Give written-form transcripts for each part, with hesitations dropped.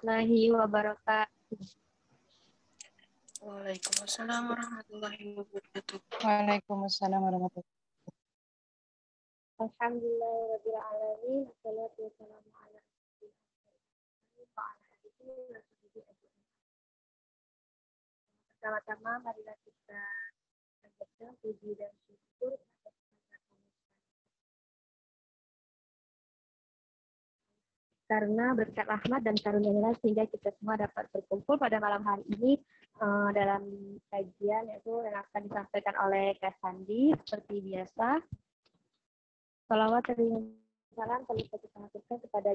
warahmatullahi wabarakatuh. Waalaikumsalam warahmatullahi wabarakatuh. Waalaikumsalam warahmatullahi wabarakatuh. Alhamdulillahirabbil alamin. Wassalatu wassalamu ala Pertama-tama marilah kita panjatkan puji dan syukur atas karena berkat rahmat dan karunia-Nya sehingga kita semua dapat berkumpul pada malam hari ini dalam kajian yaitu yang akan disampaikan oleh Kak Sandi seperti biasa. Salawat dan salam kami kita haturkan kepada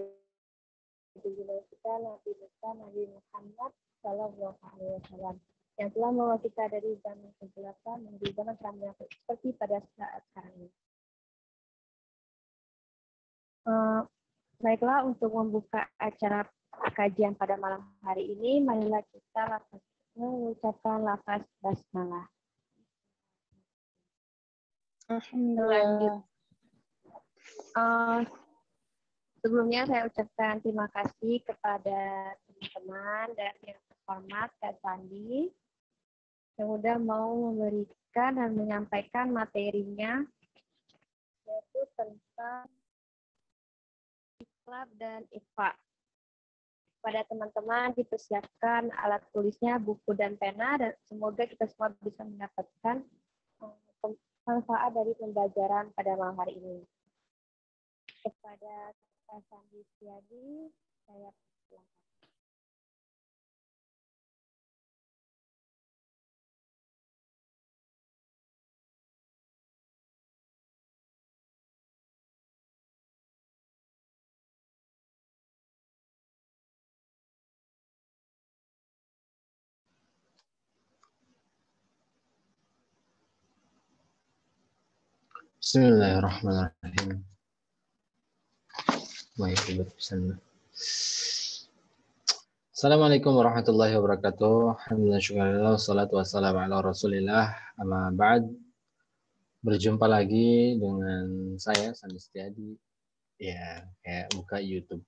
junjungan kita Nabi besar Nabi Muhammad Sallallahu Alaihi Wasallam yang telah membawa kita dari zaman kegelapan menuju zaman terang seperti pada saat sekarang ini. Baiklah, untuk membuka acara kajian pada malam hari ini, marilah kita mengucapkan lafaz basmalah. Alhamdulillah. Sebelumnya saya ucapkan terima kasih kepada teman-teman dan yang terhormat Kak Sandi yang sudah mau memberikan dan menyampaikan materinya yaitu tentang Ikhlab dan Ikhfa. Pada teman-teman dipersiapkan alat tulisnya, buku dan pena, dan semoga kita semua bisa mendapatkan manfaat dari pembelajaran pada malam hari ini. Kepada Kak Sandi Setiadi, saya persilakan. Bismillahirrahmanirrahim. Baik, berpesan. Assalamualaikum warahmatullahi wabarakatuh. Alhamdulillah, wassalatu wassalamu ala rasulillah. Amma ba'd. Berjumpa lagi dengan saya, Sandi Setiadi. Ya, kayak buka YouTube.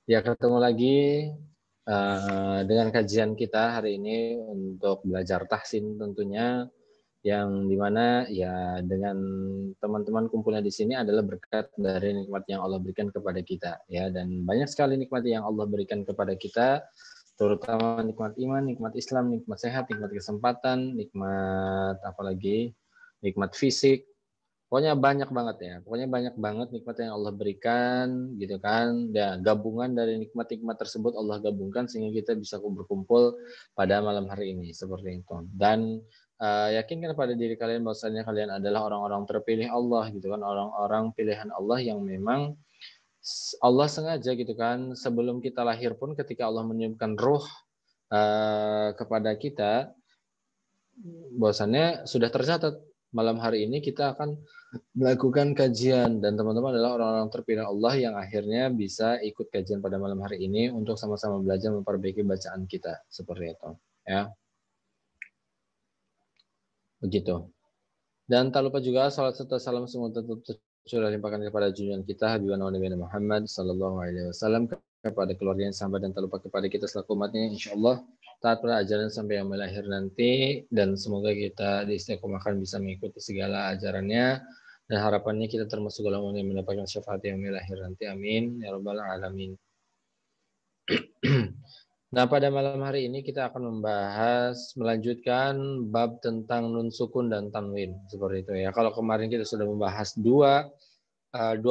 Ya, ketemu lagi dengan kajian kita hari ini untuk belajar tahsin tentunya, yang dimana ya dengan teman-teman kumpulnya di sini adalah berkat dari nikmat yang Allah berikan kepada kita ya, dan banyak sekali nikmat yang Allah berikan kepada kita, terutama nikmat iman, nikmat Islam, nikmat sehat, nikmat kesempatan, nikmat apalagi nikmat fisik. Pokoknya banyak banget ya, pokoknya banyak banget nikmat yang Allah berikan gitu kan. Dan gabungan dari nikmat-nikmat tersebut Allah gabungkan sehingga kita bisa berkumpul pada malam hari ini seperti itu. Dan yakinkan pada diri kalian bahwasanya kalian adalah orang-orang terpilih Allah gitu kan, orang-orang pilihan Allah yang memang Allah sengaja gitu kan, sebelum kita lahir pun ketika Allah meniupkan ruh kepada kita, bahwasannya sudah tercatat malam hari ini kita akan melakukan kajian, dan teman-teman adalah orang-orang terpilih Allah yang akhirnya bisa ikut kajian pada malam hari ini untuk sama-sama belajar memperbaiki bacaan kita seperti itu ya. Begitu. Dan tak lupa juga salat serta salam semua tetap tercurah limpahkan kepada junjungan kita Habibana wa Nabi Muhammad sallallahu alaihi wasallam, kepada keluarga sahabat, dan tak lupa kepada kita selaku umatnya insyaallah taat pada ajaran sampai yang melahir nanti, dan semoga kita diistiqomahkan bisa mengikuti segala ajarannya, dan harapannya kita termasuk golongan yang mendapatkan syafaat yang melahir nanti, amin ya rabbal alamin. Nah, pada malam hari ini kita akan melanjutkan bab tentang nun sukun dan tanwin seperti itu ya. Kalau kemarin kita sudah membahas dua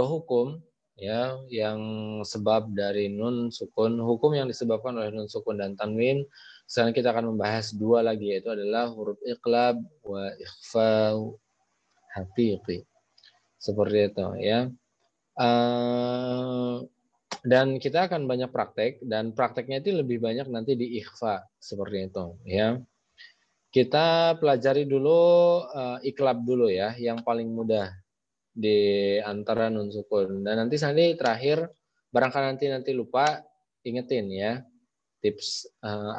hukum ya, yang sebab dari nun sukun, hukum yang disebabkan oleh nun sukun dan tanwin. Sekarang kita akan membahas dua lagi, yaitu adalah huruf iqlab wa ikhfa haqiqi. Seperti itu ya. Dan kita akan banyak praktek, dan prakteknya itu lebih banyak nanti di ikhfa seperti itu ya. Kita pelajari dulu iklab dulu ya, yang paling mudah di antara nun sukun, dan nanti terakhir barangkali nanti lupa, ingetin ya tips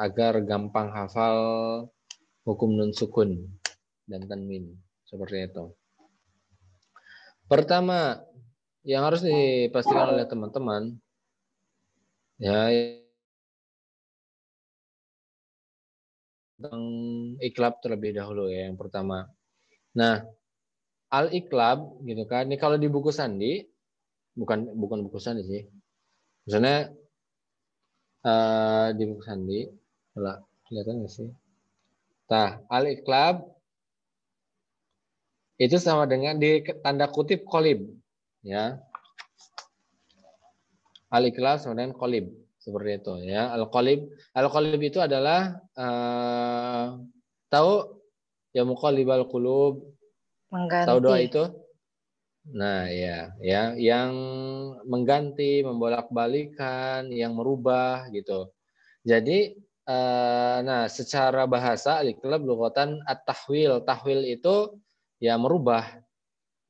agar gampang hafal hukum nun sukun dan tanwin seperti itu. Pertama yang harus dipastikan oleh teman-teman Ya, tentang iklab terlebih dahulu ya yang pertama. Nah, al-iklab gitu kan. Ini kalau di buku Sandi, bukan buku Sandi sih. Misalnya di buku Sandi, kelihatan nggak sih? Nah, al-iklab itu sama dengan di tanda kutip kolib, ya. Al-iklab sama dengan kolib, seperti itu, ya. Al-kolib itu adalah tahu ya muqallibal qulub, tahu doa Mengganti. itu? Nah, ya, yang mengganti, membolak-balikan, yang merubah gitu. Jadi, nah secara bahasa al-iklab lughatan at-tahwil. Tahwil itu ya merubah,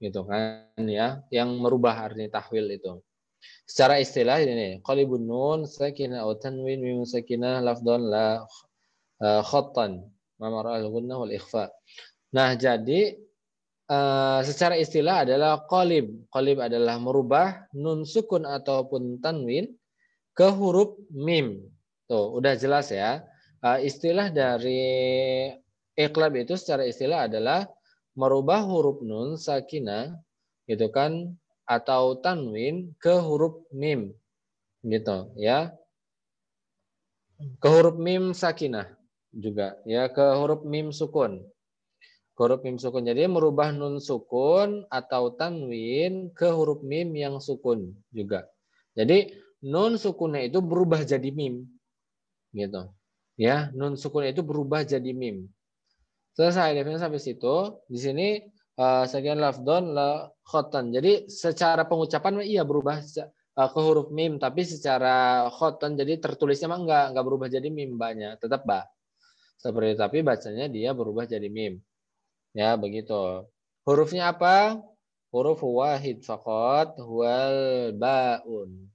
gitu kan ya. Yang merubah artinya tahwil itu. Secara istilah ini, qalibun nun sakinah atau tanwin mim sakinah lafdhan la khattan. Mamara al-gunnah wal ikhfa. Nah, jadi secara istilah adalah qalib. Qalib adalah merubah nun sukun ataupun tanwin ke huruf mim. Tuh, udah jelas ya. Istilah dari iqlab itu secara istilah adalah merubah huruf nun sakinah gitu kan atau tanwin ke huruf mim gitu ya. Ke huruf mim sakinah juga ya, ke huruf mim sukun. Huruf mim sukun. Jadi merubah nun sukun atau tanwin ke huruf mim yang sukun juga. Jadi nun sukunnya itu berubah jadi mim. Gitu. Ya, nun sukun itu berubah jadi mim. Selesai definisi sampai situ. Di sini sekian lafdon la khotan. Jadi secara pengucapan iya berubah ke huruf mim, tapi secara khotan jadi tertulisnya mah enggak berubah jadi mim banyak, tetap ba. Seperti itu, tapi bacanya dia berubah jadi mim. Ya, begitu. Hurufnya apa? Huruf wahid faqat wal baun.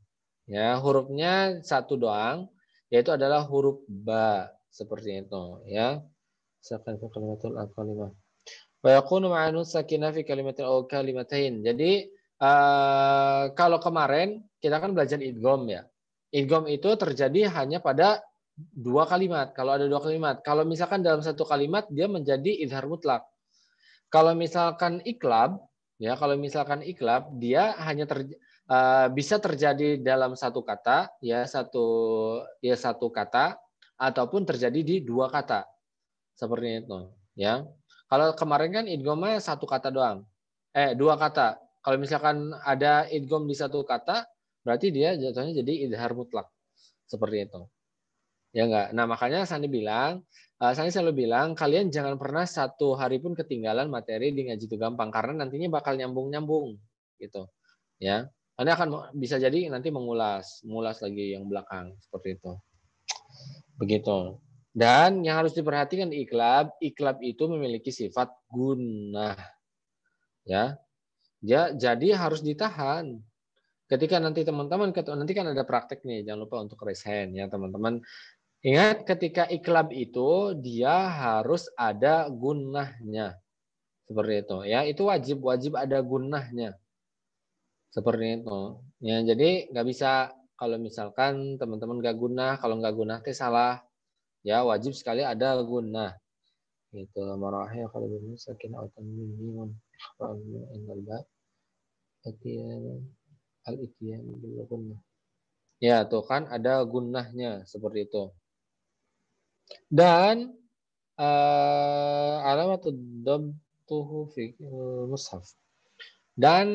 Ya, hurufnya satu doang, yaitu adalah huruf ba. Seperti itu, ya. Sekarang kalimatul al-kalimah. Wa yakunu ma'anu sakinah fi kalimatin aw kalimatain. Jadi kalau kemarin kita kan belajar idgham ya. Idgham itu terjadi hanya pada dua kalimat. Kalau ada dua kalimat. Kalau misalkan dalam satu kalimat dia menjadi idhar mutlak. Kalau misalkan iklab, ya kalau misalkan iklab dia hanya bisa terjadi dalam satu kata, ya satu kata, ataupun terjadi di dua kata, seperti itu. Ya, kalau kemarin kan idghamnya satu kata doang, dua kata. Kalau misalkan ada idgham di satu kata, berarti dia jatuhnya jadi idhar mutlak, seperti itu. Ya enggak. Nah, makanya Sandi selalu bilang kalian jangan pernah satu hari pun ketinggalan materi di Ngaji Itu Gampang karena nantinya bakal nyambung gitu. Ya. Anda akan bisa jadi nanti mengulas lagi yang belakang seperti itu. Begitu. Dan yang harus diperhatikan di iklab itu memiliki sifat gunnah. Ya. Jadi harus ditahan. Ketika nanti teman-teman nanti kan ada praktek nih, jangan lupa untuk raise hand ya teman-teman. Ingat ketika iklab itu dia harus ada gunnahnya. Seperti itu ya, itu wajib ada gunnahnya. Seperti itu. Ya, jadi nggak bisa kalau misalkan teman-teman nggak gunnah, kalau nggak gunnah itu salah. Ya, wajib sekali ada gunnah. Itu marahnya kalau begini sakin autan mimun. Al-itiyan bil gunnah. Ya, tuh kan ada gunnahnya seperti itu. Dan alamat dabtuhu fi mushaf. Dan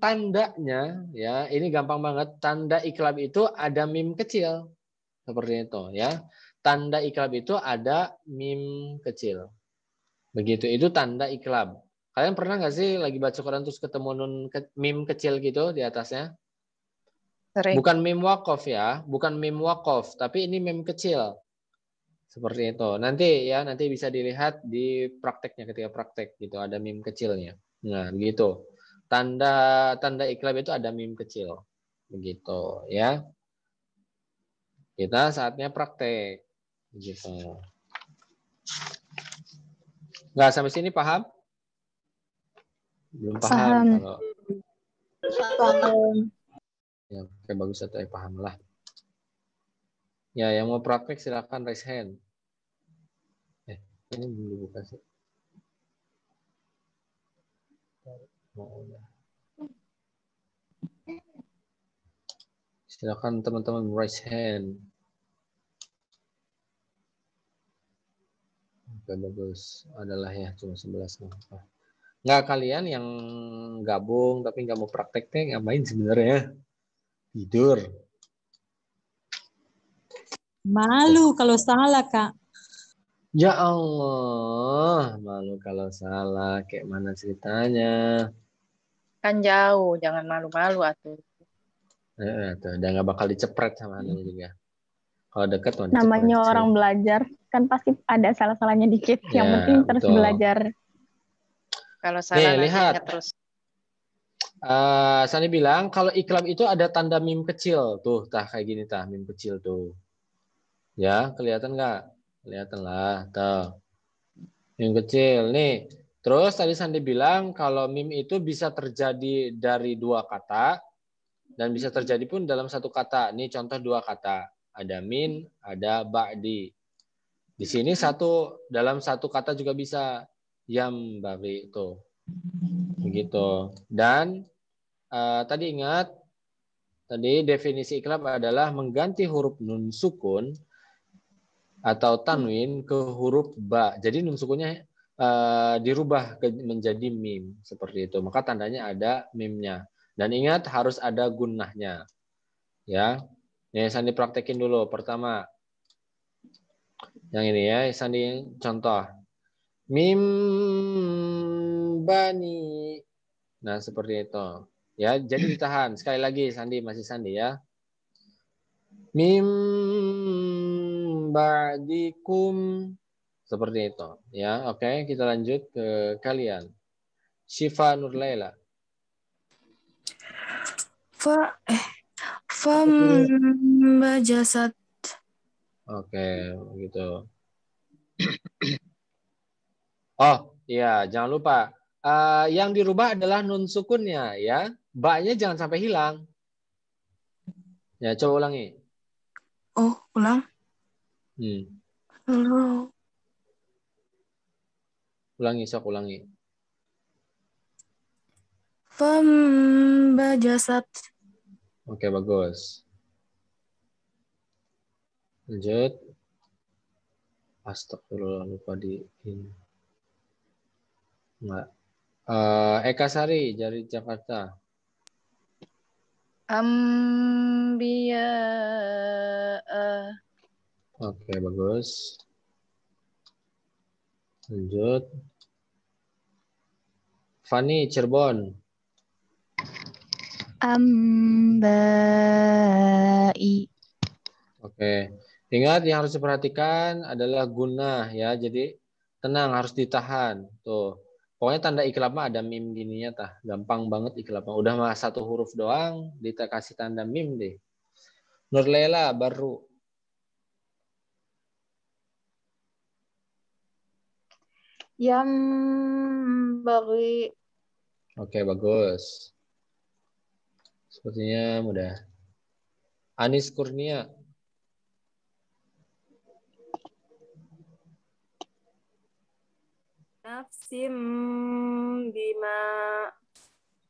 tandanya ya, ini gampang banget. Tanda iklab itu ada mim kecil. Seperti itu ya. Tanda iklab itu ada mim kecil. Begitu, itu tanda iklab. Kalian pernah nggak sih lagi baca Quran terus ketemu mim kecil gitu di atasnya? Sering. Bukan mim waqaf ya, bukan mim waqaf, tapi ini mim kecil. Seperti itu. Nanti bisa dilihat di prakteknya ketika praktek gitu ada mim kecilnya. Nah, begitu. Tanda iklab itu ada mim kecil. Begitu, ya. Kita saatnya praktek. Begitu. Nggak sampai sini paham? Belum paham. Kalau Paham. ya, bagus atau paham lah. Ya, yang mau praktek silakan raise hand. Ini belum dibuka sih. Silakan teman-teman raise hand. Oke, bagus. Adalah ya, cuma 11. Nggak, kalian yang gabung tapi nggak mau praktek teh ngapain sebenarnya? Tidur. Malu kalau salah, Kak. Ya Allah, malu kalau salah. Kayak mana ceritanya? Kan jauh, jangan malu-malu atuh. Tuh, udah nggak bakal dicepret sama anunya juga. Kalau dekat mau Namanya dicepret. orang belajar, kan pasti ada salah-salahnya dikit. Yang Ya, penting terus betul. belajar. Kalau salah nanti lihat. ingat terus. Sani bilang kalau iklam itu ada tanda mim kecil tuh, kayak gini mim kecil tuh. Ya, kelihatan nggak? Kelihatan lah, tuh. Mim kecil nih. Terus tadi Sandi bilang kalau mim itu bisa terjadi dari dua kata dan bisa terjadi pun dalam satu kata. Ini contoh dua kata. Ada min, ada ba'di. Di sini dalam satu kata juga bisa yam bagi itu. Begitu. Dan tadi ingat, tadi definisi iklam adalah mengganti huruf nun sukun atau tanwin ke huruf ba. Jadi nun sukunnya dirubah menjadi mim seperti itu. Maka tandanya ada mimnya. Dan ingat harus ada gunnahnya. Ya. Nih Sandi praktekin dulu. Pertama, yang ini ya, Sandi contoh. Mim bani. Nah, seperti itu. Ya, jadi ditahan. Sekali lagi Sandi, masih Sandi ya. Mim ba'dikum. Seperti itu. Ya, oke, kita lanjut ke kalian. Syifa Nurlaila. Fambajasat. Oke, begitu. Oh, iya, jangan lupa. Yang dirubah adalah nun sukunnya ya. Ba-nya jangan sampai hilang. Ya, coba ulangi. Oh, ulang. Ulangi, sok ulangi. Fambajasat. Oke, bagus. Lanjut. Astagfirullah, lupa di ini. Enggak. Eka Sari dari Jakarta. Ambiya. Oke, bagus. Lanjut. Fani Cirebon. Ambai. Oke. Ingat yang harus diperhatikan adalah guna ya. Jadi tenang, harus ditahan. Tuh. Pokoknya tanda iklam ada mim gininya tah. Gampang banget iklamnya. Udah mah satu huruf doang, kita kasih tanda mim deh. Nurlela baru. Yang bagi. Oke, bagus. Sepertinya mudah. Anis Kurnia. Nafsim bima.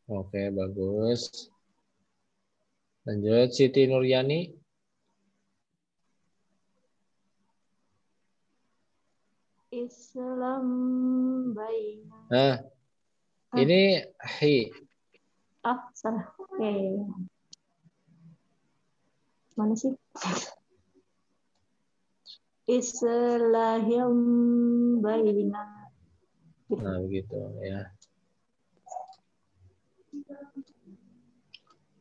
Oke, bagus. Lanjut, Siti Nuryani. Islam baina. Nah, ini hi. Salah. Oke. Mana sih? Islahim baina. Nah, begitu ya.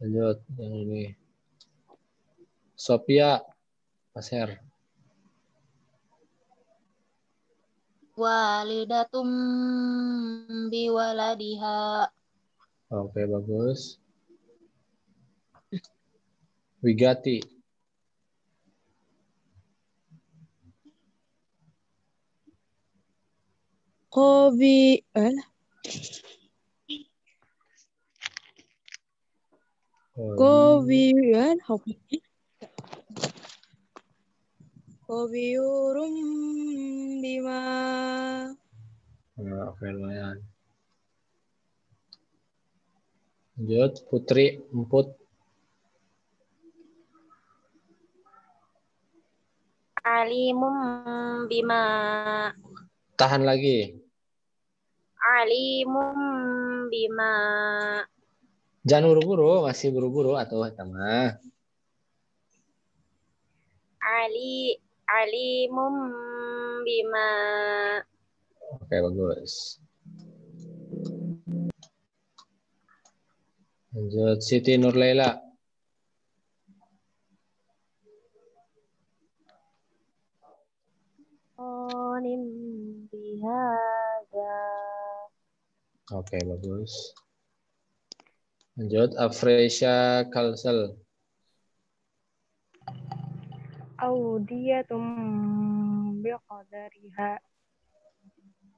Lanjut, yang ini. Sophia Pasher. Walidatum biwaladiha. Oke, bagus. Wigati. Kovian. Kovian. Khabirum bima. Oke, lumayan. Lanjut, Putri, Emput. Alimum bima. Tahan lagi. Alimum bima. Jangan buru-buru, masih buru-buru atau tengah. Alimum bima. Oke, bagus. Lanjut, Siti Nurlaila. Onim bihada. Oke, bagus. Lanjut, Afresha Kalsel. Audiyatum biqadariha.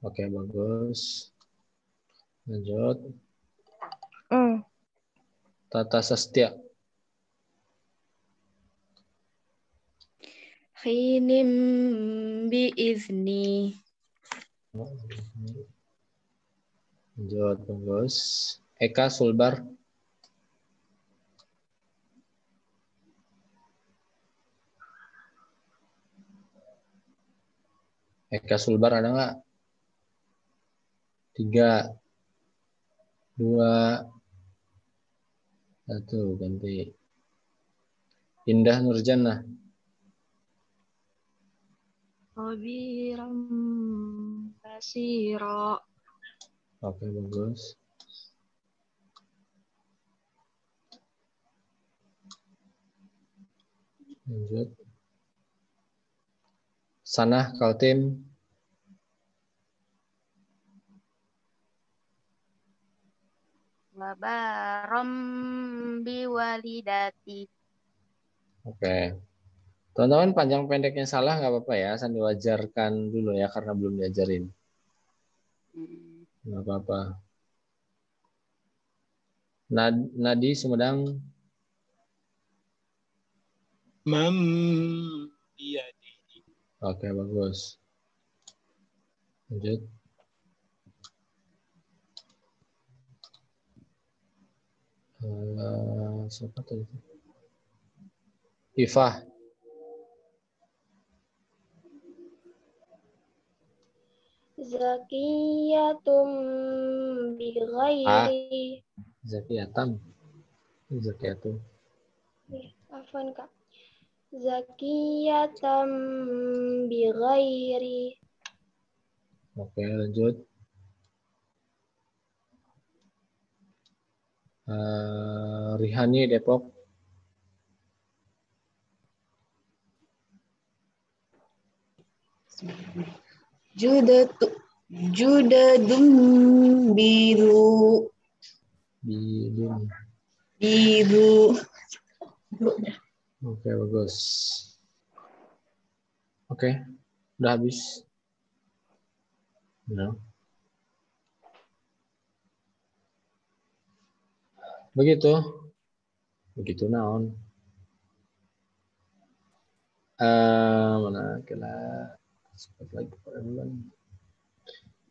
Oke, bagus. Lanjut, Tata Sastia. Khinim biizni. Lanjut, bagus. Eka Sulbar. Eka Sulbar ada nggak? 3, 2, 1, ganti. Indah Nurjannah. Khabiram basira. Oke, bagus. Lanjut. Sanah Kaltim. Wabaram biwalidati. Oke. Teman-teman panjang pendeknya salah nggak apa-apa ya. Asal diwajarkan dulu ya karena belum diajarin. Nggak apa-apa. Nadi Sumedang. Biyadi. Oke, bagus. Lanjut. Siapa tadi? Ifah. Zakiyatum bighairi. Zakiyatam. Zakiyatum. Afwan Kak. Zakiyatam bighairi. Oke, lanjut. Rihani Depok. Judadum biru. Biru. Oke, bagus. Oke, udah habis. No. Begitu naon. Mana kira lagi.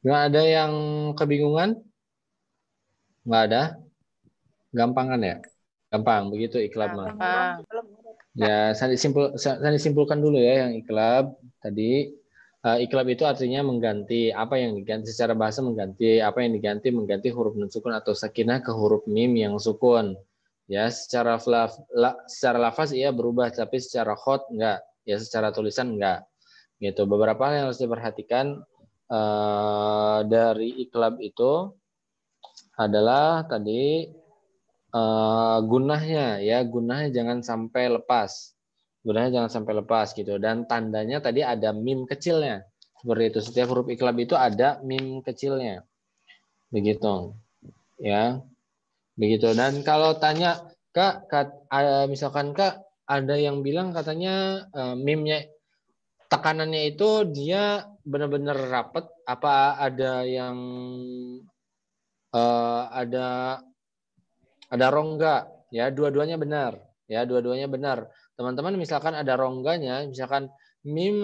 Nggak ada yang kebingungan? Nggak ada? Gampang kan ya? Gampang, begitu iklab mah. Ya, saya simpulkan dulu ya yang iklab tadi. Iklab itu artinya mengganti, apa yang diganti secara bahasa mengganti, apa yang mengganti huruf nun sukun atau sakinah ke huruf mim yang sukun. Ya, secara lafaz iya berubah, tapi secara khot enggak. Ya, secara tulisan enggak. Gitu. Beberapa hal yang harus diperhatikan dari iklab itu adalah tadi gunahnya ya, gunahnya jangan sampai lepas. Gunanya jangan sampai lepas gitu, dan tandanya tadi ada mim kecilnya seperti itu. Setiap huruf iklab itu ada mim kecilnya, begitu ya, begitu. Dan kalau tanya Kak, misalkan Kak ada yang bilang katanya mimnya tekanannya itu dia benar-benar rapat, apa ada yang ada rongga ya, dua-duanya benar ya, dua-duanya benar. Teman-teman misalkan ada rongganya, misalkan mim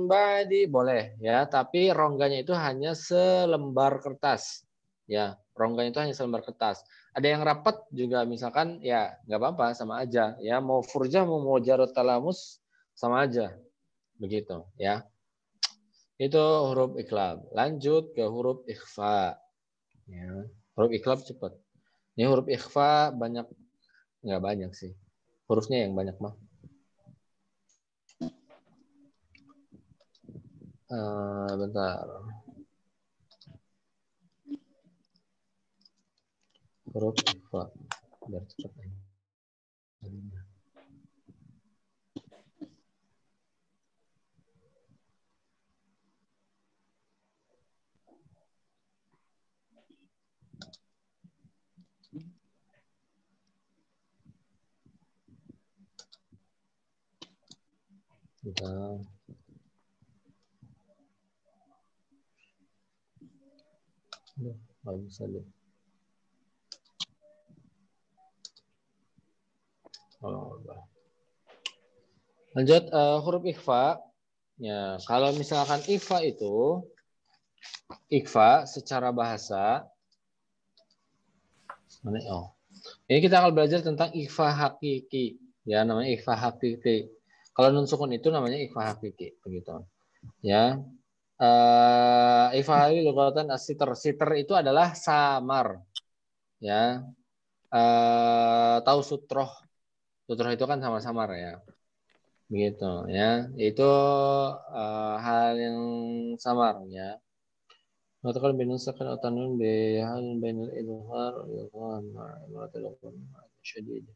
ba'di boleh ya, tapi rongganya itu hanya selembar kertas. Ya, rongganya itu hanya selembar kertas. Ada yang rapat juga misalkan ya nggak apa-apa, sama aja ya, mau furjah mau jarut talamus sama aja. Begitu ya. Itu huruf iqlab. Lanjut ke huruf ikhfa. Ya. Huruf iqlab cepat. Ini huruf ikhfa banyak, nggak banyak sih. Hurufnya yang banyak mah. Bentar. Huruf ikhfa. Biar cepat aja. Kita nggak bisa deh. Lanjut huruf ikhfa. Ya, kalau misalkan ikhfa itu, ikhfa secara bahasa, ini kita akan belajar tentang ikhfa hakiki. Ya, namanya ikhfa hakiki. Kalau nun sukun itu namanya ikhfa hakiki, begitu. Ya, ikhfa hakiki lughatan as-sitr. Sitr itu adalah samar. Ya, tahu sutroh. Sutroh itu kan sama-samar ya. Begitu ya. Itu hal yang samar ya. Mengatakan binusakan atanun bihal bainal idhar wa ma'amaratul syadid.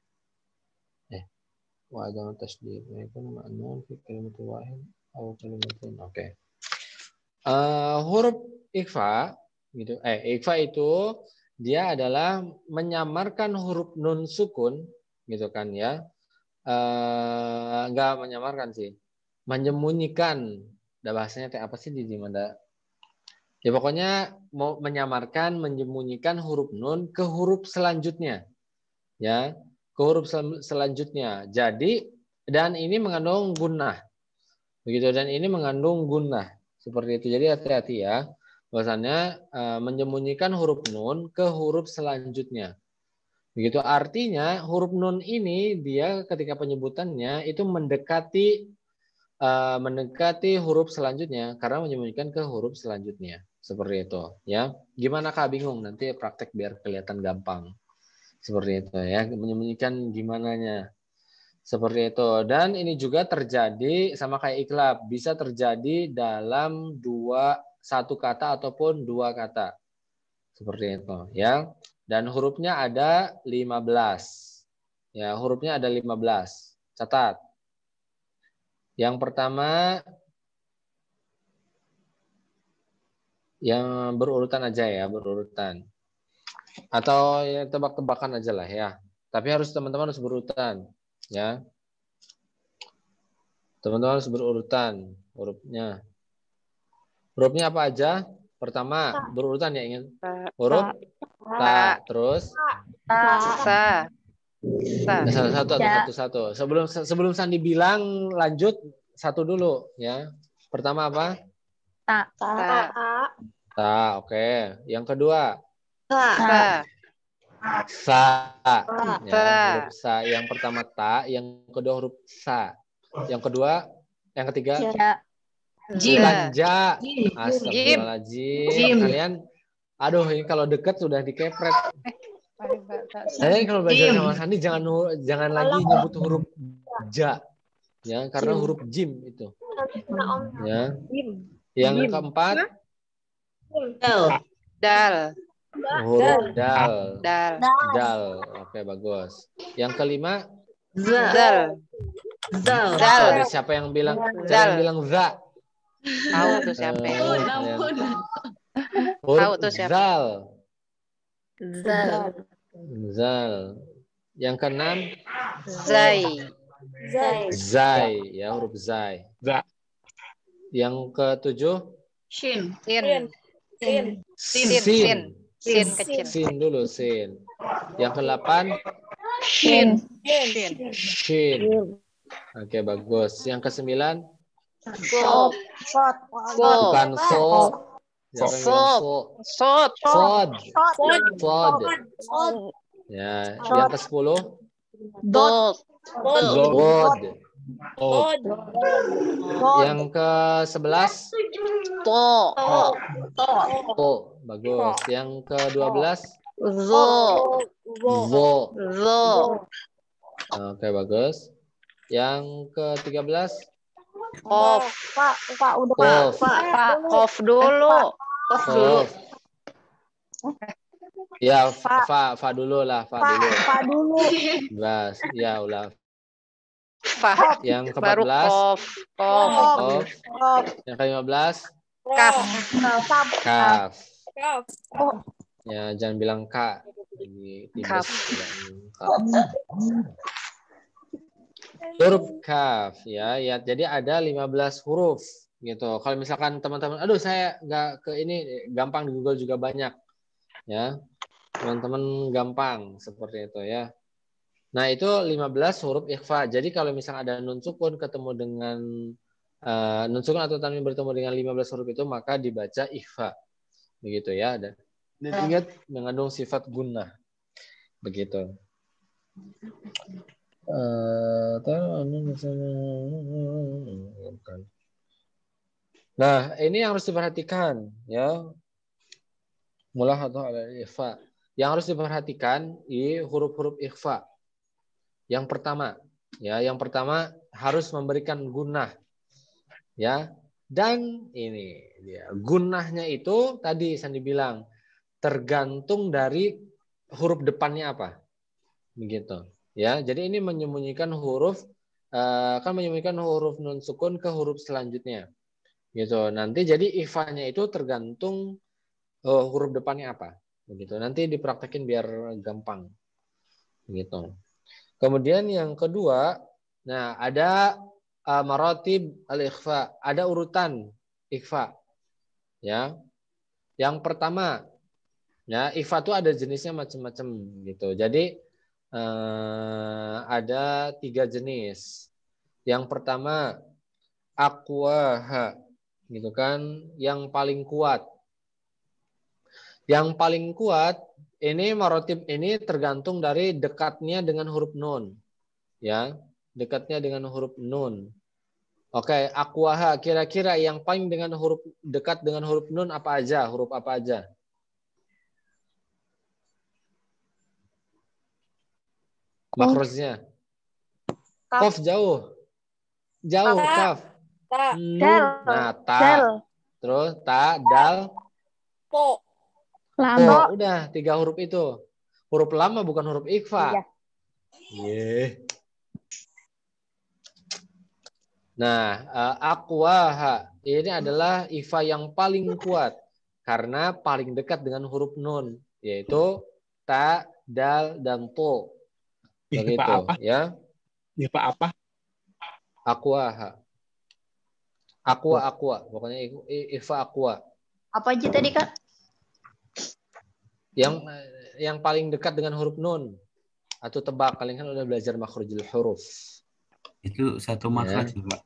Wa adam tasdid. Yakun ma'nun fi kalimatin wahid atau kalimatin. Oke. Huruf ikhfa gitu. Ikhfa itu dia adalah menyamarkan huruf nun sukun gitu kan ya. Enggak menyamarkan sih. Menyembunyikan. Dah bahasanya kayak apa sih di mana? Ya pokoknya mau menyamarkan, menyembunyikan huruf nun ke huruf selanjutnya. Ya, ke huruf selanjutnya. Jadi dan ini mengandung gunnah. Begitu, dan ini mengandung gunnah. Seperti itu. Jadi hati-hati ya. Bahwasannya menyembunyikan huruf nun ke huruf selanjutnya. Begitu, artinya huruf nun ini dia ketika penyebutannya itu mendekati huruf selanjutnya karena menyembunyikan ke huruf selanjutnya. Seperti itu ya. Gimana Kak, bingung? Nanti praktek biar kelihatan gampang. Seperti itu ya, menyembunyikan gimananya. Seperti itu. Dan ini juga terjadi sama kayak iklab, bisa terjadi dalam satu kata ataupun dua kata. Seperti itu ya. Dan hurufnya ada 15. Ya, hurufnya ada 15. Catat. Yang pertama yang berurutan aja ya, berurutan. Atau ya tebak-tebakan aja lah ya. Tapi harus teman-teman harus berurutan ya. Teman-teman harus berurutan hurufnya. Hurufnya apa aja? Pertama berurutan ya, ingin huruf ta, terus Sa. Satu. Sebelum Sandi bilang lanjut, satu dulu ya. Pertama apa? Ta, oke. Yang kedua? Sa. Ya, huruf sa. Yang pertama ta, yang kedua huruf sa. Yang kedua, yang ketiga? Bukan ja. Astagfirullahaladzim. Kalian, aduh ini kalau deket sudah dikepret. Kalau belajar sama Sandi jangan lagi nyebut huruf ja. Ya, karena huruf jim itu. Ya. Yang keempat? Dal. Huruf dal. Oke, bagus. Yang kelima? Zal. Siapa yang bilang za? Tahu tuh siapa? Tahu tuh siapa? Zal. Yang keenam? Zai, ya, huruf zai. Yang ketujuh? Sin kecil. Sin dulu, sin. Yang ke-8? Shin. Shin. Oke, bagus. Yang ke-9? So. Bukan so. Siapa yang bilang so? Sod. Sod. Sod. Ya, yang ke-10? Dot. God. Yang ke-11? To. To. Bagus. Yang ke-12? Zo. Zo. Zo. Oke, bagus. Yang ke-13? Kof. Kof. Kof dulu. Kof. Ya, fa dulu lah, fa dulu. Bas, ya ulah. Fa. Yang Baru ke-14? kof. Kof. Kof. Yang ke-15? Kaf. Kaf. Ya, jangan bilang ka. Ini Kaf. Huruf kaf ya, ya. Jadi ada 15 huruf gitu. Kalau misalkan teman-teman, aduh saya nggak ke ini, gampang di Google juga banyak ya. Teman-teman gampang seperti itu ya. Nah, itu 15 huruf ikhfa. Jadi kalau misalkan ada nun sukun ketemu dengan nun sukun atau tanwin bertemu dengan 15 huruf itu, maka dibaca ikhfa. Begitu ya. Dan ingat mengandung sifat gunnah. Begitu. Nah, ini yang harus diperhatikan ya. Mulah atau ala ikhfa. Yang harus diperhatikan di huruf-huruf ikhfa. Yang pertama, ya, yang pertama harus memberikan gunnah. Ya. Dan ini dia. Gunnahnya itu tadi Sandi bilang tergantung dari huruf depannya apa. Begitu. Ya, jadi ini menyembunyikan huruf kan menyembunyikan huruf nun sukun ke huruf selanjutnya. Gitu. Nanti jadi ikhfanya itu tergantung huruf depannya apa. Begitu. Nanti dipraktekin biar gampang. Begitu. Kemudian yang kedua, nah ada maratib al-ikhfa, ada urutan ikhfa. Ya. Yang pertama, ya, ikhfa itu ada jenisnya macam-macam gitu. Jadi ada 3 jenis. Yang pertama aqwaha, gitu kan, yang paling kuat. Yang paling kuat ini marotib ini tergantung dari dekatnya dengan huruf nun, ya, dekatnya dengan huruf nun. Oke, aqwaha, kira-kira yang paling dengan huruf dekat dengan huruf nun apa aja? Huruf apa aja? Makrosnya. Kof jauh. Jauh kaf. Nun. Nah, ta. Terus ta, dal, Po. po. Udah 3 huruf itu. Huruf lama bukan huruf ikhfa. Iya. Nah, aqwaha ini adalah ikhfa yang paling kuat karena paling dekat dengan huruf nun, yaitu ta, dal, dan to. Begitu, ya. Ikhfa apa? Aqwaha. Aqwa. Pokoknya ikhfa aqwa. Apa aja tadi, Kak? Yang paling dekat dengan huruf nun atau tebak. Kalian kan udah belajar makhrajul huruf. Itu satu makhraj, Pak.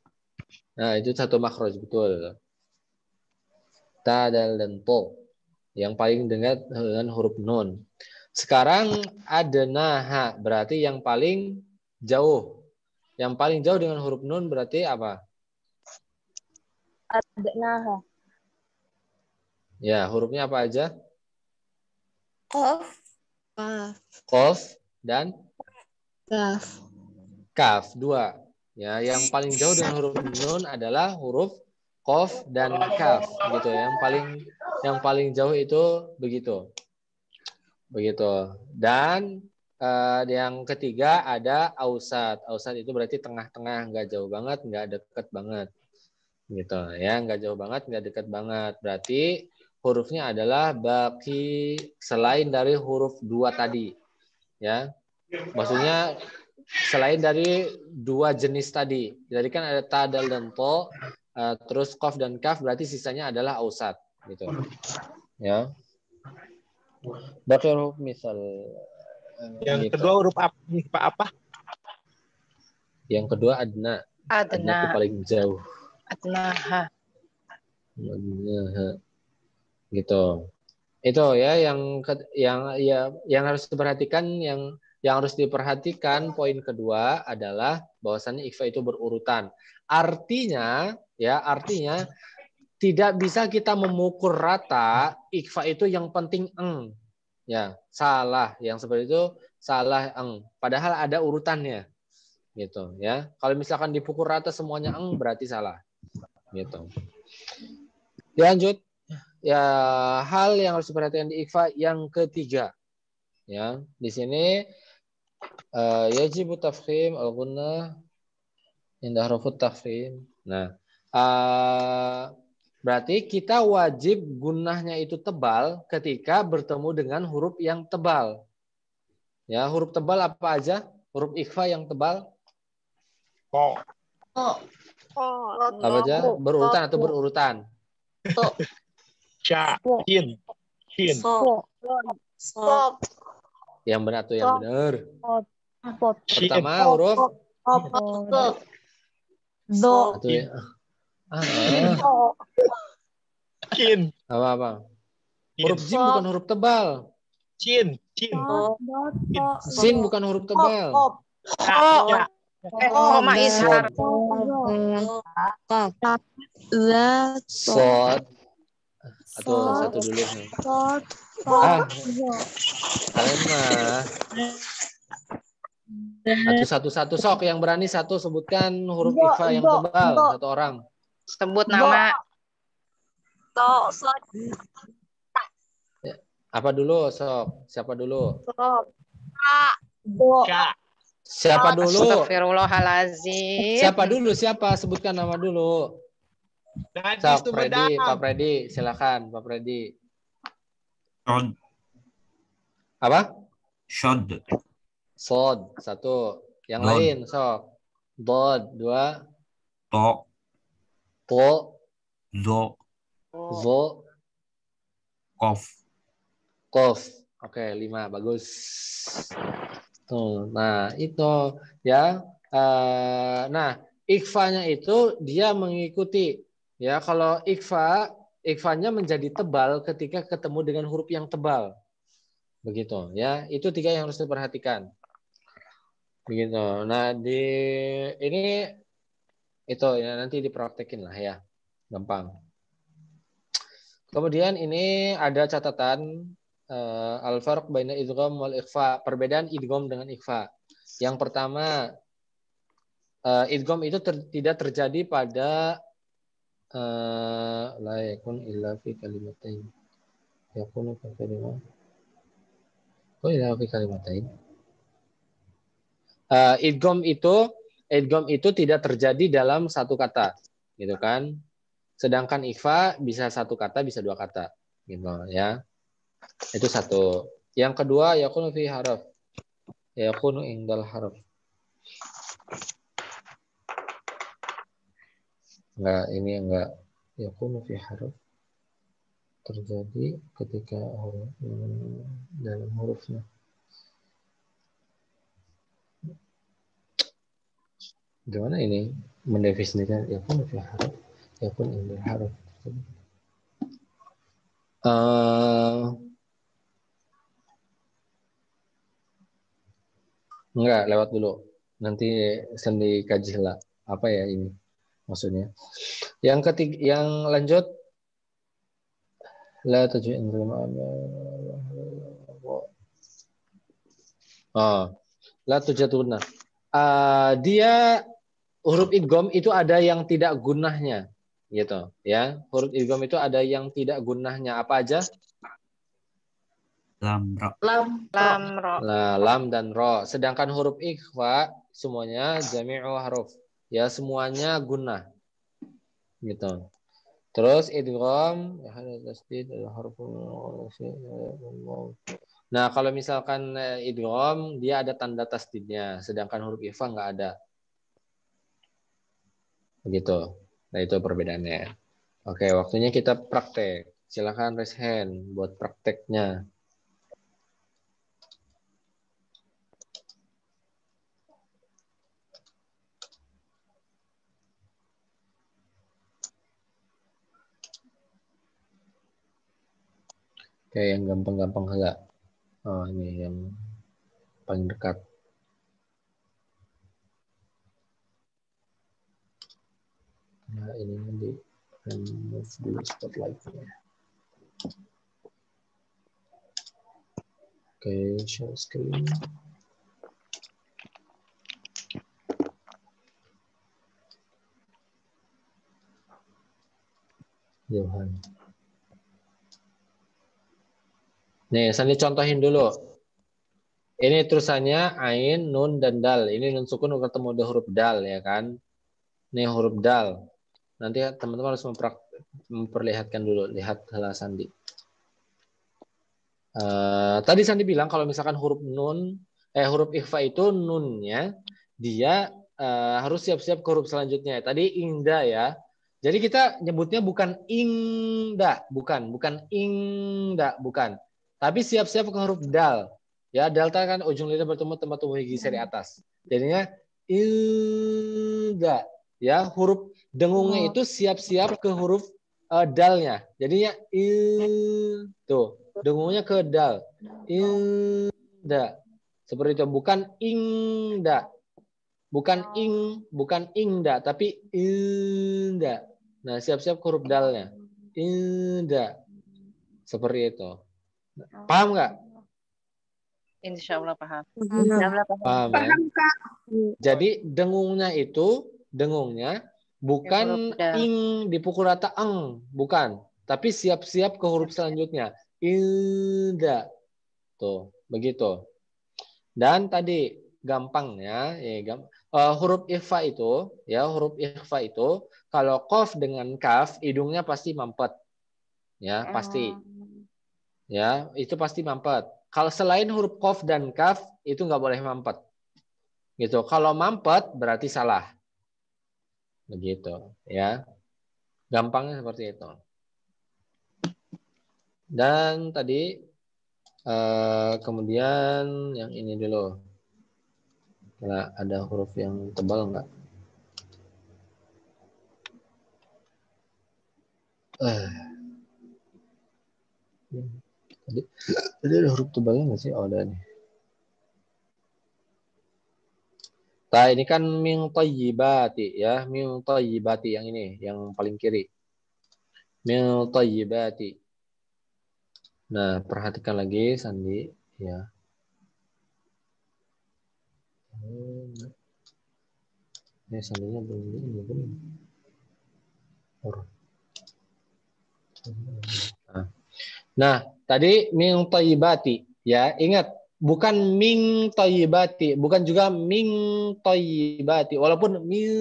Nah, itu satu makhraj, betul. Ta, dal, dan to. Yang paling dekat dengan huruf nun. Sekarang ada naha, berarti yang paling jauh. Yang paling jauh dengan huruf nun berarti apa? Ada naha. Ya, hurufnya apa aja? Kof. Qaf dan Kaf. kaf, 2. Ya, yang paling jauh dengan huruf nun adalah huruf qaf dan kaf, gitu. Yang paling jauh itu begitu. Begitu. Dan yang ketiga ada ausat. Ausat itu berarti tengah-tengah, nggak jauh banget, nggak dekat banget. Gitu ya, nggak jauh banget, nggak dekat banget. Berarti hurufnya adalah baki selain dari huruf 2 tadi. Ya. Maksudnya selain dari 2 jenis tadi. Jadi kan ada ta, dal, dan to, terus qaf dan kaf, berarti sisanya adalah ausat, gitu. Ya. Baki huruf misal Yang gitu. kedua huruf apa? Yang kedua adna. Adna itu Adna. paling jauh. Adnaha. Adna. Gitu. Itu ya yang harus diperhatikan, yang harus diperhatikan poin kedua adalah bahwasannya ikhfa itu berurutan. Artinya tidak bisa kita memukul rata ikhfa itu yang penting eng. Ya, salah. Yang seperti itu salah eng. Padahal ada urutannya. Gitu ya. Kalau misalkan dipukul rata semuanya eng berarti salah. Gitu. Lanjut. Ya, hal yang harus diperhatikan di ikhfa yang ketiga. Ya, di sini yajibu tafkhim al-gunnah indah huruf tafkhim. Nah, berarti kita wajib gunnahnya itu tebal ketika bertemu dengan huruf yang tebal. Ya, huruf tebal apa aja? Huruf ikhfa yang tebal? Po. Apa aja? Berurutan atau berurutan? Sya. Shin. Yang benar atau yang benar? Shin. Pertama huruf Do. atau ya? Shin. Apa? Huruf jim bukan huruf tebal. Shin. Sin bukan huruf tebal. Ya. Koma ishar. Sod. Atau satu dulu nih. Kalian mah. Satu sok yang berani satu sebutkan huruf ikhfa yang tebal, satu orang. Sebut nama. Apa dulu sok? Siapa dulu? Sya. Siapa dulu? Astagfirullahalazim. Siapa dulu? Siapa? Sebutkan nama dulu. Najis Sok, Freddy, Sumedang. Pak Freddy, silakan, Pak Freddy. Shod. Apa? Shod. Sod, satu. Yang Dod. lain, sok. Dod, dua. To. To, Zo. zo, Kof. kof. Oke, 5, bagus. Tuh, nah itu ya. Nah, ikhfanya itu dia mengikuti. Ya, kalau ikhfanya menjadi tebal ketika ketemu dengan huruf yang tebal. Begitu ya. Itu 3 yang harus diperhatikan. Begitu. Nah, ini itu ya nanti dipraktekin lah ya. Gampang. Kemudian ini ada catatan al-farq baina idgham wal ikhfa, perbedaan idgham dengan ikhfa. Yang pertama, idgham itu tidak terjadi pada la yakun illa fi kalimatain. Yakunu fi kalimat. Oh, illa fi kalimatain. Idgham itu tidak terjadi dalam satu kata, gitu kan? Sedangkan ikhfa bisa satu kata, bisa 2 kata, gitu ya. Itu satu. Yang kedua, yakunu fi harf. Yakunu indal harf. Enggak. Yakunu fi harf terjadi ketika dalam hurufnya. Gimana ini mendefinisikan yakunu fi harf? Yakunu indal harf. Enggak, lewat dulu. Nanti sendiri kaji lah. Apa ya ini maksudnya? Yang ketiga, yang lanjut. La tajid la tujatuna. Dia huruf idgham itu ada yang tidak gunahnya, gitu ya. Huruf idgham itu ada yang tidak gunahnya. Apa aja? Lam. Ra. Lam ro. Nah, lam dan ro. Sedangkan huruf ikhfa semuanya jami'u huruf. Ya, semuanya gunnah. Gitu. Terus idgham nah, kalau misalkan idgham dia ada tanda tasdidnya, sedangkan huruf ikhfa enggak ada. Begitu. Nah, itu perbedaannya. Oke, waktunya kita praktek. Silakan raise hand buat prakteknya. Kayak yang gampang-gampang enggak? Oh, ini yang paling dekat. Nah, ini nanti move dulu spotlight-nya. Oke, share screen. Johan. Nih, Sandi contohin dulu. Ini tulisannya ain, nun, dan dal. Ini nun sukun ketemu dengan huruf dal, ya kan? Ini huruf dal. Nanti teman-teman harus memperlihatkan dulu. Lihat Sandi. Tadi Sandi bilang kalau misalkan huruf ikhfa itu nunnya, dia harus siap-siap ke huruf selanjutnya. Tadi ingda ya. Jadi kita nyebutnya bukan ingda, bukan ingda, bukan. Tapi siap-siap ke huruf dal. Ya, delta kan ujung lidah bertemu tempat tubuh gigi seri atas. Jadinya ingda. Ya, huruf dengungnya itu siap-siap ke huruf dalnya. Jadinya tuh, dengungnya ke dal. Ingda. Seperti itu, bukan ingda. Bukan ingda, tapi ingda. Nah, siap-siap ke huruf dalnya. Ingda. Seperti itu. Paham nggak? Insya Allah paham. Paham ya? Jadi dengungnya bukan ing dipukul rata bukan. Tapi siap-siap ke huruf selanjutnya. Ingda. Tuh, begitu. Dan tadi gampangnya huruf ikhfa itu kalau qaf dengan kaf hidungnya pasti mampet. Ya, pasti. Ya, itu pasti mampet. Kalau selain huruf qaf dan kaf itu nggak boleh mampet. Gitu. Kalau mampet berarti salah. Begitu, ya. Gampangnya seperti itu. Dan tadi kemudian yang ini dulu. Nah, ada huruf yang tebal enggak? Tadi ada huruf tebalnya nggak sih? Oh, ada nih. Nah, ini kan min thayyibati ya, min thayyibati yang ini, yang paling kiri. Min thayyibati. Nah, perhatikan lagi Sandi ya. Ini Sandinya belum. Nah, tadi min thayyibati ya, ingat bukan min thayyibati, bukan juga min thayyibati. Walaupun min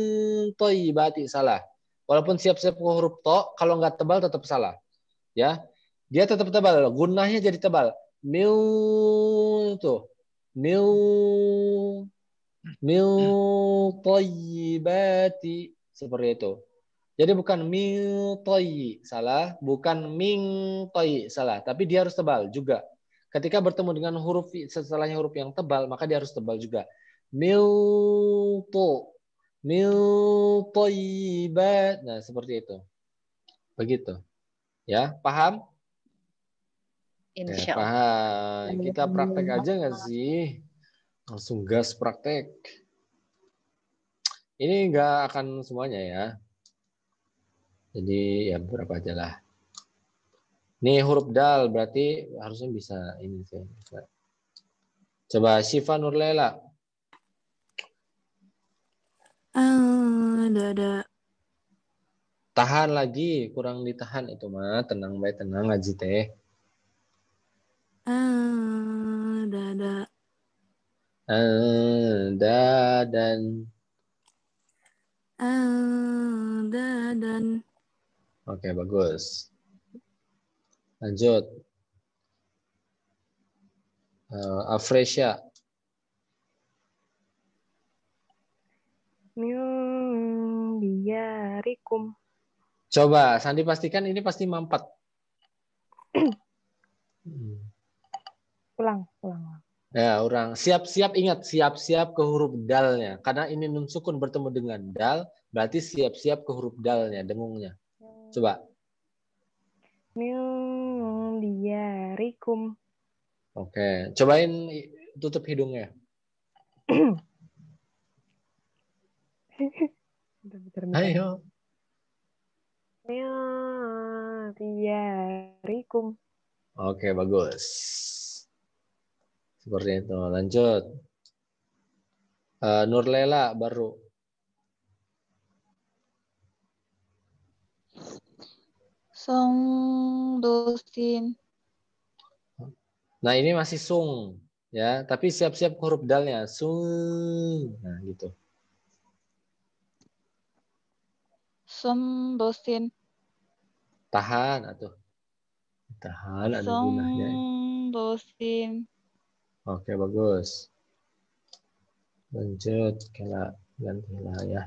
thayyibati salah. Walaupun siap-siap ke huruf to, kalau nggak tebal tetap salah. Ya. Dia tetap tebal, gunnahnya jadi tebal. Mil tuh. Mil thayyibati seperti itu. Jadi bukan min toyi salah, bukan min toyi salah, tapi dia harus tebal juga. Ketika bertemu dengan huruf setelahnya huruf yang tebal, maka dia harus tebal juga. Mil toyibat. Nah, seperti itu. Begitu. Ya, paham? Insya Allah. Paham. Kita praktek aja nggak sih? Langsung gas praktek. Ini nggak akan semuanya ya. Jadi ya beberapa aja lah. Nih huruf dal berarti harusnya bisa ini sih. Bisa. Coba Syifa Nurlela. Ada. Tahan lagi, kurang ditahan itu mah. Tenang baik, tenang ngaji teh. Ada. Dan. Dan. Oke, bagus. Lanjut. Afresya. Min diyarikum. Coba, Sandi pastikan ini pasti mampet. Ulang. Ya, orang siap-siap ingat, siap-siap ke huruf dalnya. Karena ini nun sukun bertemu dengan dal, berarti siap-siap ke huruf dalnya, dengungnya. Coba. Min diyarikum. Oke, cobain tutup hidungnya. Bentar. Ayo. Min diyarikum. Oke, bagus. Seperti itu. Lanjut. Nurlela baru. Song dosin. Nah, ini masih sung. Ya, tapi siap-siap huruf dalnya. Sung. Nah, gitu. Som dosin. Tahan atau tahan ada Song gunanya. dosin. Oke, bagus. Lanjut, kira gantilah ya.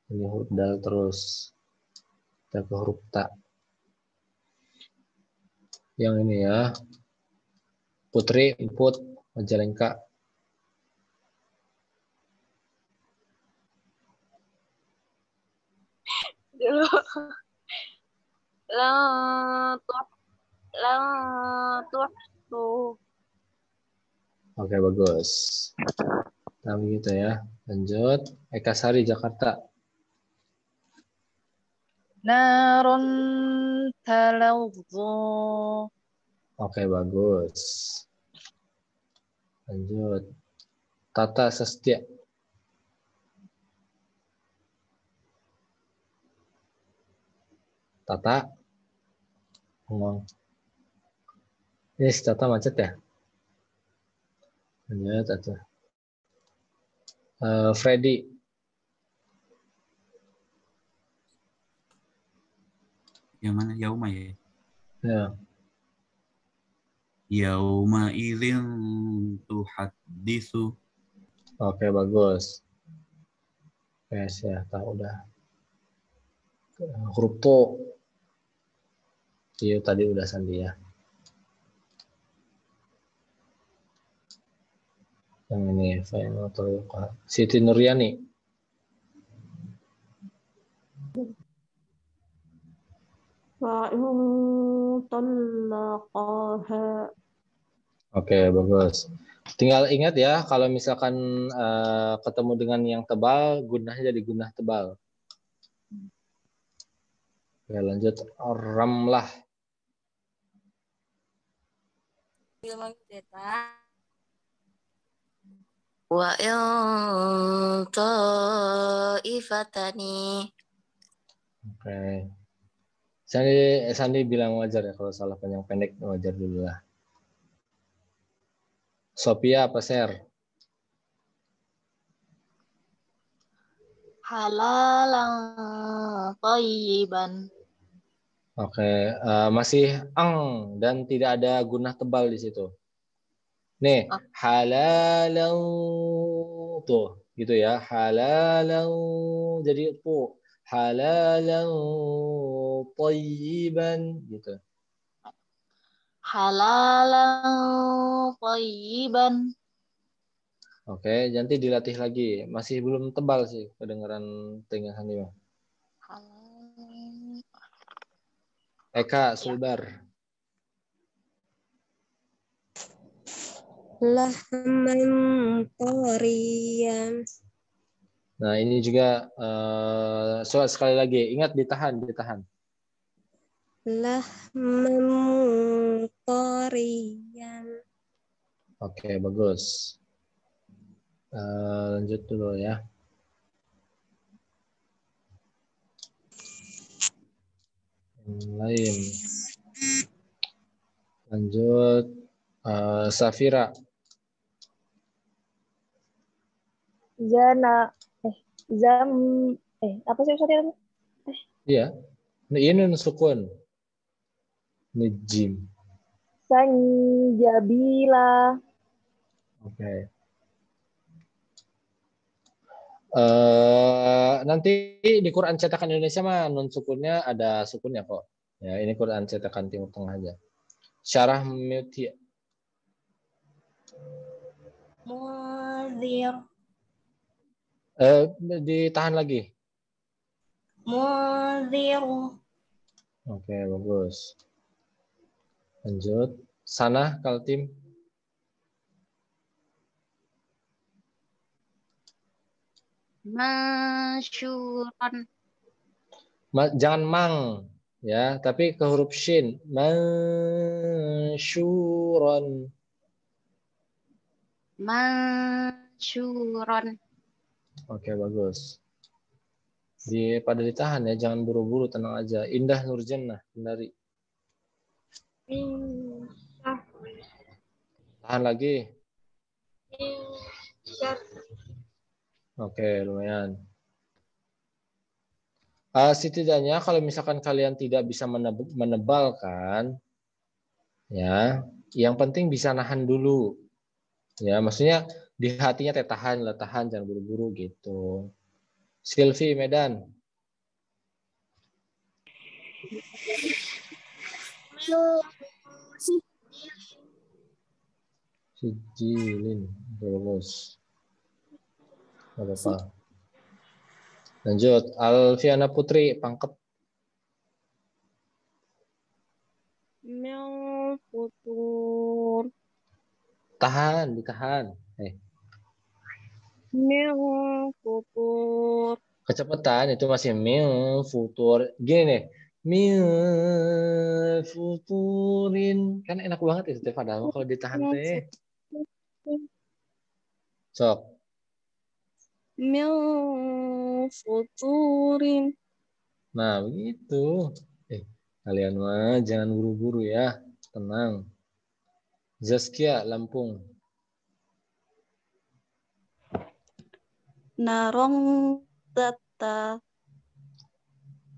Ini huruf dal terus. Kita ke huruf ta. Yang ini ya. Putri, Emput, Majalengka. Dulu. Tuh. Oke, bagus. Nah, begitu ya. Lanjut. Eka Sari, Jakarta. Narun talazzu. Oke, bagus. Lanjut. Tata Sestia. Tata. Ngomong. Ini si Tata macet ya? Lanjut, atau. Freddy. Yang mana? Yauma ya? Ya. Yauma idzin tuhaddisu. Oke, bagus. Yes, ya, tahu udah. Huruf to. Iya, tadi udah Sandi ya. Yang ini, Siti Nuryani. Oke, bagus. Tinggal ingat ya, kalau misalkan ketemu dengan yang tebal, gunahnya jadi gunah tebal. Oke, lanjut. Ramlah. Wa in ta'ifatani. Oke. Sandi bilang wajar ya, kalau salah panjang pendek wajar dulu lah. Sophia apa Ser? Halalan thayyiban. Oke, masih ang dan tidak ada gunah tebal di situ. Nih, halalau tuh, gitu ya. Halalau jadi pu. Halalau thayyiban gitu. Halalan thayyiban. Oke, nanti dilatih lagi. Masih belum tebal sih kedengaran telinga Sandi. Eka Sulbar. Lahman tariyan. Nah, ini juga sekali lagi. Ingat ditahan. Lahman tariyan. Oke, bagus. Lanjut dulu ya. Lain. Lanjut. Safira. Apa sih Ustaz? Iya. Ini sukun. Nejim. Sanjabila. Oke. Nanti di Quran cetakan Indonesia mah non sukunnya ada sukunnya kok. Ya, ini Quran cetakan Timur Tengah aja. Syarah Mutia. Mudhir. Ditahan lagi. Mudhir. Oke, bagus. Lanjut. Sana, Kaltim. Masyuran. Jangan mang, ya, tapi ke huruf shin. Masyuran. Masyuran. Oke, bagus. Pada ditahan ya, jangan buru-buru, tenang aja. Indah Nurjannah, hindari. Tahan lagi. Oke, lumayan. Setidaknya kalau misalkan kalian tidak bisa menebalkan, ya, yang penting bisa nahan dulu. Ya, maksudnya di hatinya tahan, jangan buru-buru gitu. Silvi Medan. Sijilin, bagus. Gak apa-apa. Lanjut, Alfiana Putri, Pangkep. Futur. Tahan, ditahan. Futur. Kecepatan itu masih futur. Gini nih, futurin. Kan enak banget itu padahal kalau ditahan teh. Sok. Futurin. Nah, begitu. Kalian mah jangan buru-buru ya. Tenang. Zaskia, Lampung. Narong data.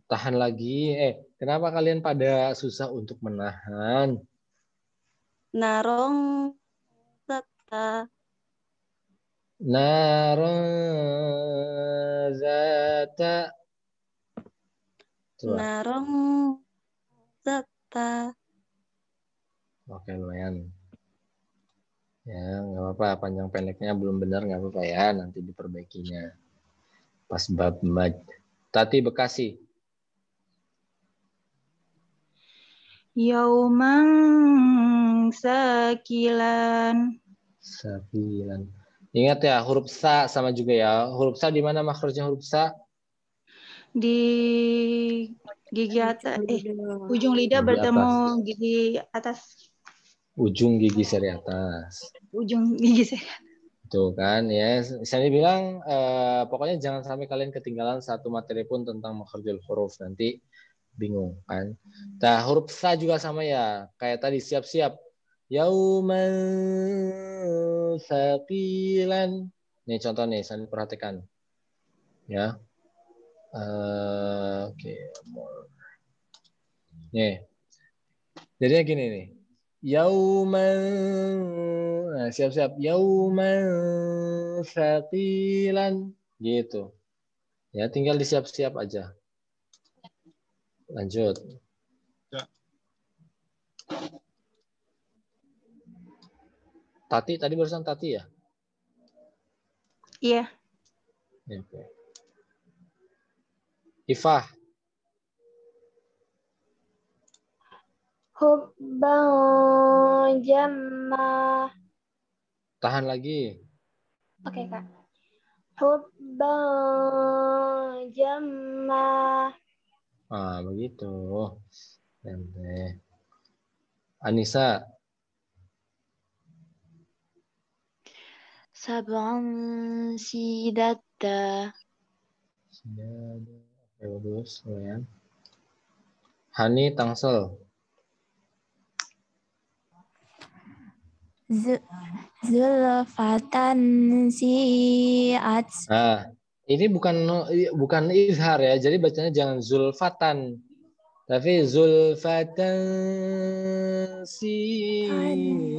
Tahan lagi. Kenapa kalian pada susah untuk menahan? Narong data. Narazata. Narong data. Oke, lumayan. Ya, nggak apa-apa. Panjang pendeknya belum benar, nggak apa-apa ya. Nanti diperbaikinya. Pas bab mad. Tati Bekasi. Yaumang sakilan. Sakilan. Ingat ya, huruf sa sama juga ya. Huruf sa di mana makrojnya huruf sa? Di gigi atas, ujung lidah Gigi bertemu atas. gigi atas. Ujung gigi seri atas. Ujung gigi seri. Tuh kan ya. Saya bilang pokoknya jangan sampai kalian ketinggalan satu materi pun tentang makhrajul huruf, nanti bingung kan. Nah, huruf sa juga sama ya. Kayak tadi siap-siap. Yauman saqilan. Nih contoh nih, saya perhatikan. Ya. Oke. Nih. Jadinya gini nih. Yauman. Nah, siap-siap. Yauman saqilan. Gitu. Ya, tinggal disiap-siap aja. Lanjut. Tati, tadi barusan Tati ya? Iya. Oke. Ifah. Hubban jamma. Tahan lagi. Oke, Kak. Hubban jamma. Begitu. Anissa. Sab'an sidata. Oke, bagus. Hani Tangsel. Zulfatan si'at. Ini bukan izhar ya. Jadi bacanya jangan zulfatan. Tapi zulfatan si'at.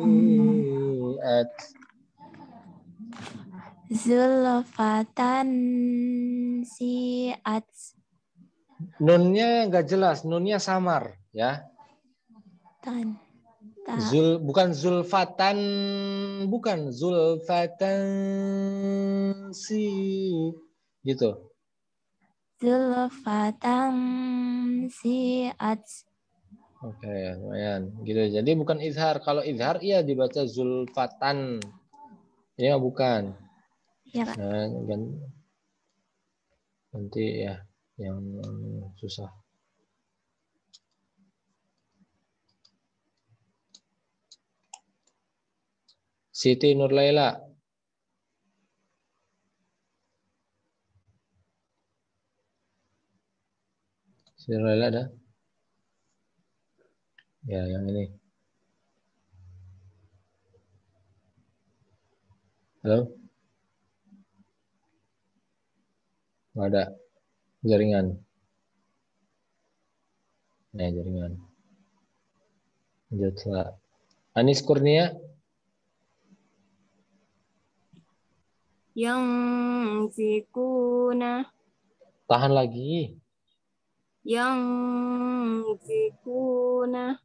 Zulfatan si'at. Nunnya nggak jelas, nunnya samar ya. Bukan zulfatan, bukan zulfatan si gitu. Zulfatan si'at. Oke, lumayan. Gitu. Jadi bukan izhar. Kalau izhar iya dibaca zulfatan. Ini bukan. Iya, Kak. Nah, nanti ya yang susah. Siti Nurlaila. Siti Nurlaila ada? Ya, yang ini. Halo? Nggak ada. Jaringan. Nah, jaringan. Lanjutlah. Anis Kurnia. Yang fikuna. Tahan lagi. Yang fikuna.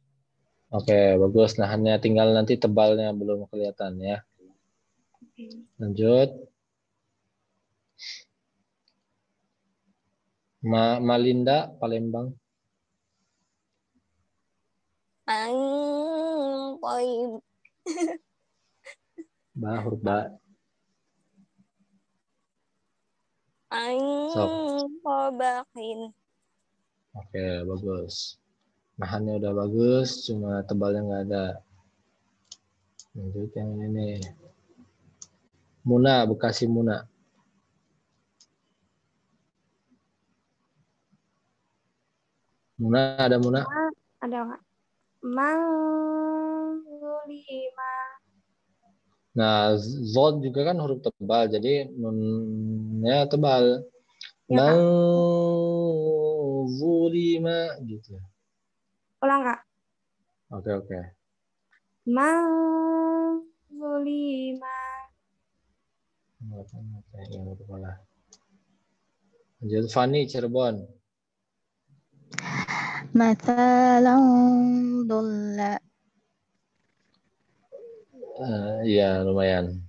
Oke, bagus. Nahannya tinggal nanti tebalnya belum kelihatan ya. Lanjut. Malinda, Palembang. Huruf ba. Sok. Oke, bagus. Nahannya udah bagus, cuma tebalnya nggak ada. Lanjut yang ini. Muna, Bekasi Muna. Muna, ada Muna? Ada nggak? Mangulima. Nah, zod juga kan huruf tebal, jadi nunnya tebal. Ya, Kak. Mangulima gitu. Ulang, Kak. Oke. Mangulima. Yang kepala. Lanjut Fani Cirebon. Mathalan dhulla. Iya, lumayan.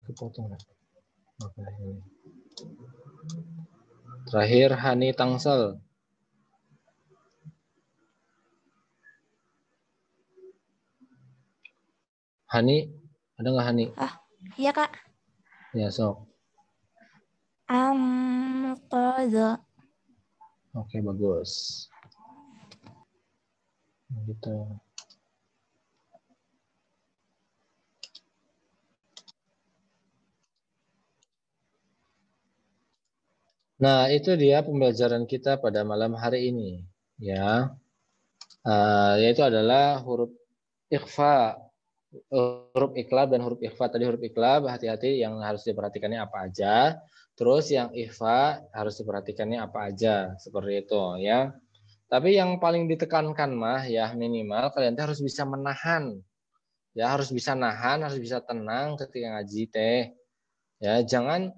Kepotong. Oke, ini. Terakhir Hani Tangsel. Hani, ada nggak Hani? Iya, Kak. Ya, sok. Amqadha. Oke, bagus. Gitu. Nah, itu dia pembelajaran kita pada malam hari ini, ya. Yaitu adalah huruf ikhfa, huruf iklab dan huruf ikhfa. Tadi huruf iklab, hati-hati yang harus diperhatikannya apa aja. Terus yang ikhfa harus diperhatikannya apa aja, seperti itu, ya. Tapi yang paling ditekankan mah ya minimal kalian harus bisa menahan. Ya, harus bisa nahan, harus bisa tenang ketika ngaji teh. Ya, jangan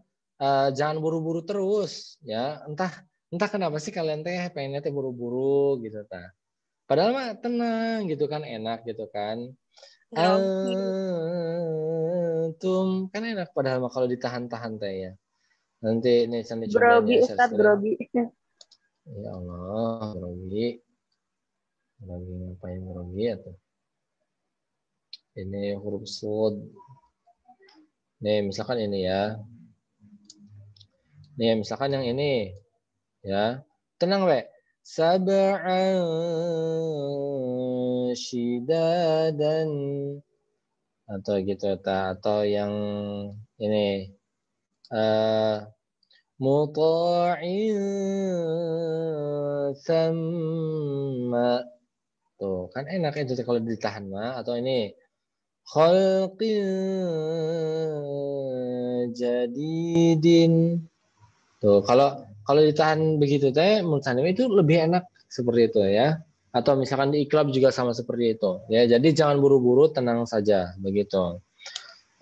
buru-buru terus, ya. Entah kenapa sih kalian teh pengennya teh buru-buru gitu ta. Padahal mah tenang gitu kan, enak gitu kan. Antum kan enak padahal mah kalau ditahan-tahan teh ya. Nanti ini saya cobain Grogi, ya Ustaz, share-share. grogi. Ya Allah, grogi. Grogi ngapain grogi ya tuh? Ini huruf sod. Nih, misalkan ini ya. Nih, misalkan yang ini. Ya. Tenang, we. Sab'an shidadan. Atau gitu, atau yang ini. Muta'in thamma. Tuh, kan enak itu kalau ditahan mah. Atau ini. Khalqin jadidin. Tuh, kalau ditahan begitu teh menurut saya itu lebih enak seperti itu ya. Atau misalkan di iklab juga sama seperti itu. Ya, jadi jangan buru-buru, tenang saja begitu.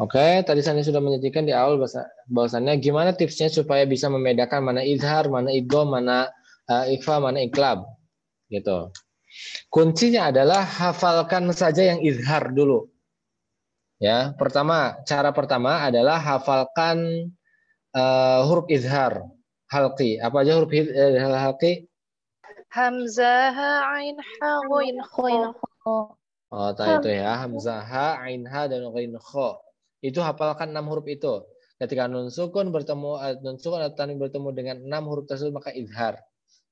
Oke, tadi saya sudah menyajikan di awal bahwasannya gimana tipsnya supaya bisa membedakan mana izhar, mana idgham, mana ikhfa, mana iklab gitu. Kuncinya adalah hafalkan saja yang izhar dulu. Ya, cara pertama adalah hafalkan huruf izhar. halqi. Apa aja huruf halqi? Hamzah, ain, ha, ghain, kha. Oh, itu ya. Hamzah, ha, ain, ha, dan ghain, kha. Itu hafalkan 6 huruf itu. Ketika nun sukun atau tanwin bertemu dengan 6 huruf tersebut maka izhar.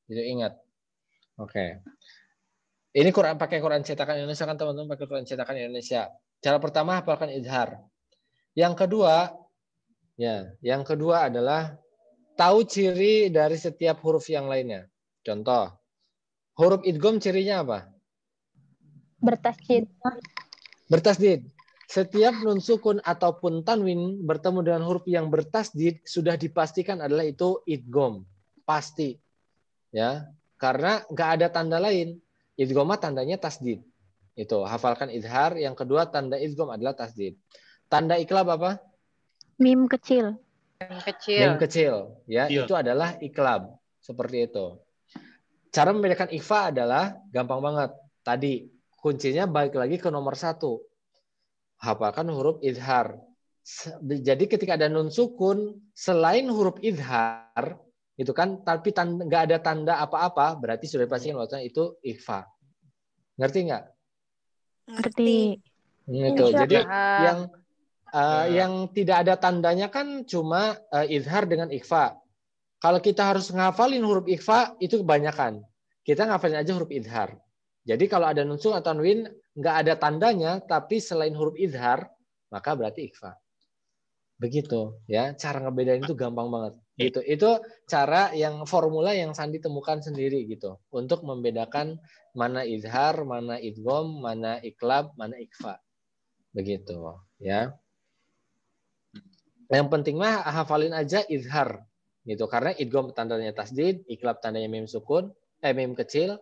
Itu ingat. Oke. Ini pakai Quran cetakan Indonesia kan teman-teman, pakai Quran cetakan Indonesia. Cara pertama hafalkan izhar. Yang kedua adalah tahu ciri dari setiap huruf yang lainnya. Contoh, huruf idgham cirinya apa? Bertasydid. Bertasydid. Setiap nun sukun ataupun tanwin bertemu dengan huruf yang bertasydid sudah dipastikan adalah itu idgham. Pasti. Ya, karena nggak ada tanda lain. Idgham tandanya tasydid. Itu, hafalkan izhar. Yang kedua tanda idgham adalah tasydid. Tanda iklab apa? Mim kecil. Mim kecil. Ya, itu adalah iklab. Seperti itu. Cara membedakan ikhfa adalah gampang banget. Tadi kuncinya balik lagi ke nomor 1. Hafalkan huruf izhar. Jadi ketika ada nun sukun selain huruf izhar itu kan, tapi nggak ada tanda apa-apa, berarti sudah dipastikan bahwa itu ikhfa. Ngerti nggak? Ngerti. Itu. Jadi yang tidak ada tandanya kan cuma izhar dengan ikhfa. Kalau kita harus ngafalin huruf ikhfa itu kebanyakan. Kita ngafalin aja huruf izhar. Jadi kalau ada nun sukun atau tanwin nggak ada tandanya, tapi selain huruf izhar, maka berarti ikhfa. Begitu ya, cara ngebedain itu gampang banget. Gitu. Itu cara formula yang Sandi temukan sendiri gitu untuk membedakan mana izhar, mana idgham, mana iklab, mana ikhfa. Begitu ya. Yang penting mah hafalin aja izhar gitu, karena idgham tandanya tasdid, iklab tandanya mim sukun, mim kecil.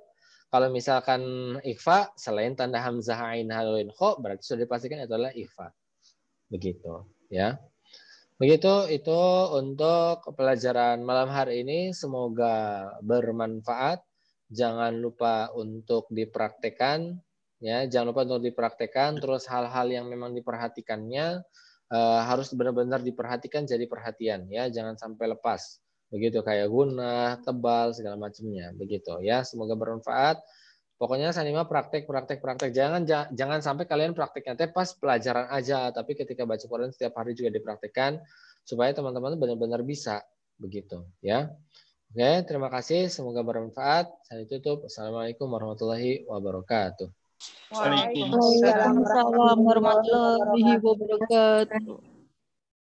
Kalau misalkan ikhfa selain tanda hamzah, ain, ha, ghain, kha berarti sudah dipastikan itu adalah ikhfa. Begitu ya. Begitu itu untuk pelajaran malam hari ini, semoga bermanfaat. Jangan lupa untuk dipraktekkan ya, jangan lupa untuk dipraktekkan. Terus hal-hal yang memang diperhatikannya harus benar-benar diperhatikan, jadi perhatian ya, jangan sampai lepas. Begitu kayak guna, tebal, segala macamnya. Begitu ya, semoga bermanfaat. Pokoknya Sanima praktek. Jangan sampai kalian prakteknya pas pelajaran aja, tapi ketika baca Quran setiap hari juga dipraktekkan supaya teman-teman benar-benar bisa. Begitu ya. Oke, terima kasih, semoga bermanfaat. Saya tutup. Assalamualaikum warahmatullahi wabarakatuh. Waalaikumsalam warahmatullahi wabarakatuh.